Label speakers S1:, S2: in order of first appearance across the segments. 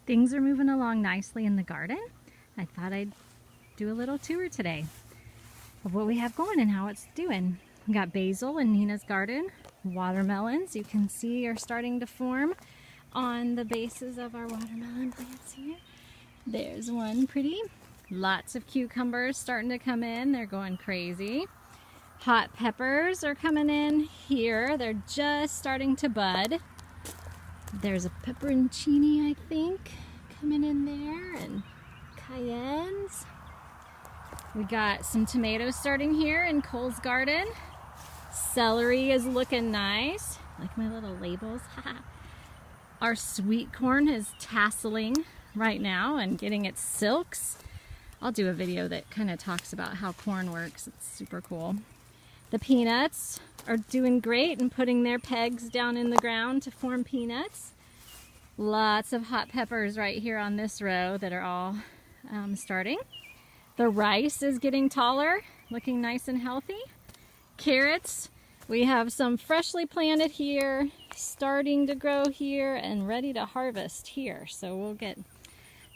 S1: Things are moving along nicely in the garden. I thought I'd do a little tour today of what we have going and how it's doing. We got basil in Nina's garden. Watermelons, you can see, are starting to form on the bases of our watermelon plants here. There's one pretty. Lots of cucumbers starting to come in. They're going crazy. Hot peppers are coming in here. They're just starting to bud. There's a pepperoncini, I think, coming in there, and cayennes. We got some tomatoes starting here in Cole's garden. Celery is looking nice. Like my little labels. Our sweet corn is tasseling right now and getting its silks. I'll do a video that kind of talks about how corn works. It's super cool. The peanuts are doing great and putting their pegs down in the ground to form peanuts. Lots of hot peppers right here on this row that are all starting. The rice is getting taller, looking nice and healthy. Carrots, we have some freshly planted here, starting to grow here and ready to harvest here. So we'll get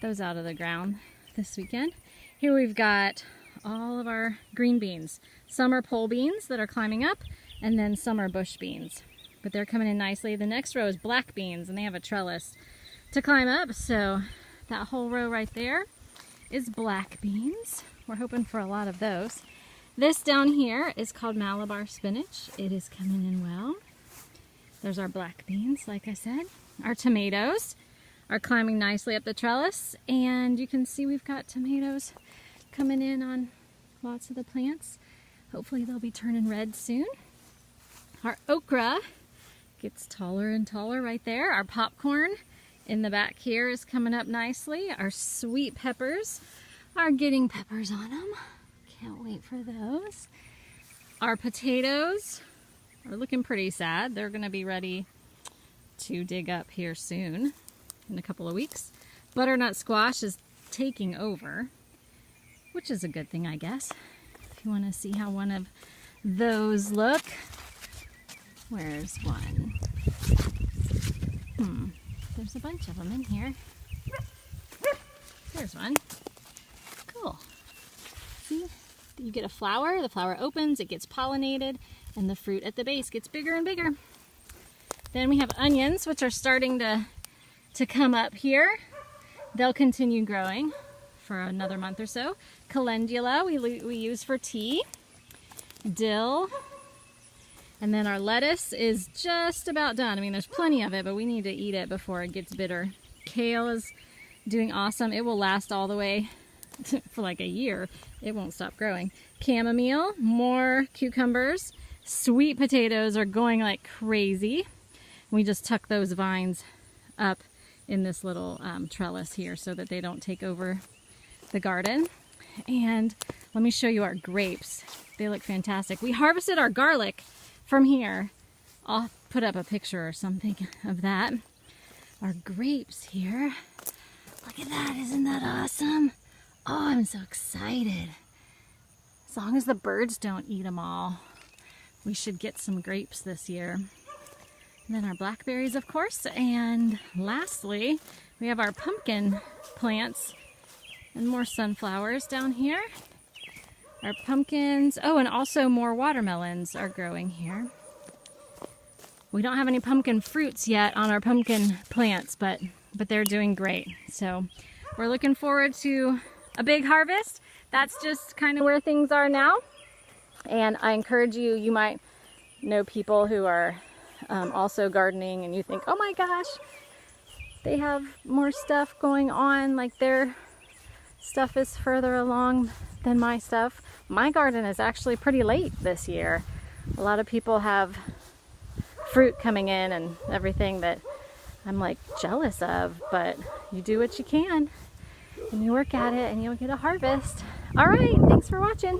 S1: those out of the ground this weekend. Here we've got all of our green beans. Some are pole beans that are climbing up, and then some are bush beans, but they're coming in nicely. The next row is black beans, and they have a trellis to climb up, so that whole row right there is black beans. We're hoping for a lot of those. This down here is called Malabar spinach. It is coming in well. There's our black beans, like I said. Our tomatoes are climbing nicely up the trellis, and you can see we've got tomatoes coming in on lots of the plants. Hopefully they'll be turning red soon. Our okra gets taller and taller right there. Our popcorn in the back here is coming up nicely. Our sweet peppers are getting peppers on them. Can't wait for those. Our potatoes are looking pretty sad. They're gonna be ready to dig up here soon, in a couple of weeks. Butternut squash is taking over, which is a good thing, I guess. If you want to see how one of those look. Where's one? There's a bunch of them in here. There's one. Cool. See? You get a flower, the flower opens, it gets pollinated, and the fruit at the base gets bigger and bigger. Then we have onions, which are starting to come up here. They'll continue growing for another month or so. Calendula we use for tea. Dill. And then our lettuce is just about done. I mean, there's plenty of it, but we need to eat it before it gets bitter. Kale is doing awesome. It will last all the way for like a year. It won't stop growing. Chamomile, more cucumbers. Sweet potatoes are going like crazy. We just tuck those vines up in this little trellis here so that they don't take over the garden. And let me show you our grapes. They look fantastic. We harvested our garlic from here. I'll put up a picture or something of that. Our grapes here. Look at that, isn't that awesome? Oh, I'm so excited. As long as the birds don't eat them all, we should get some grapes this year. And then our blackberries, of course. And lastly, we have our pumpkin plants and more sunflowers down here. Our pumpkins, oh, and also more watermelons are growing here. We don't have any pumpkin fruits yet on our pumpkin plants, but they're doing great. So we're looking forward to a big harvest. That's just kind of where things are now. And I encourage you, you might know people who are also gardening, and you think, oh my gosh, they have more stuff going on, like their stuff is further along than my stuff. My garden is actually pretty late this year. A lot of people have fruit coming in and everything that I'm like jealous of, but you do what you can and you work at it and you'll get a harvest. All right, thanks for watching.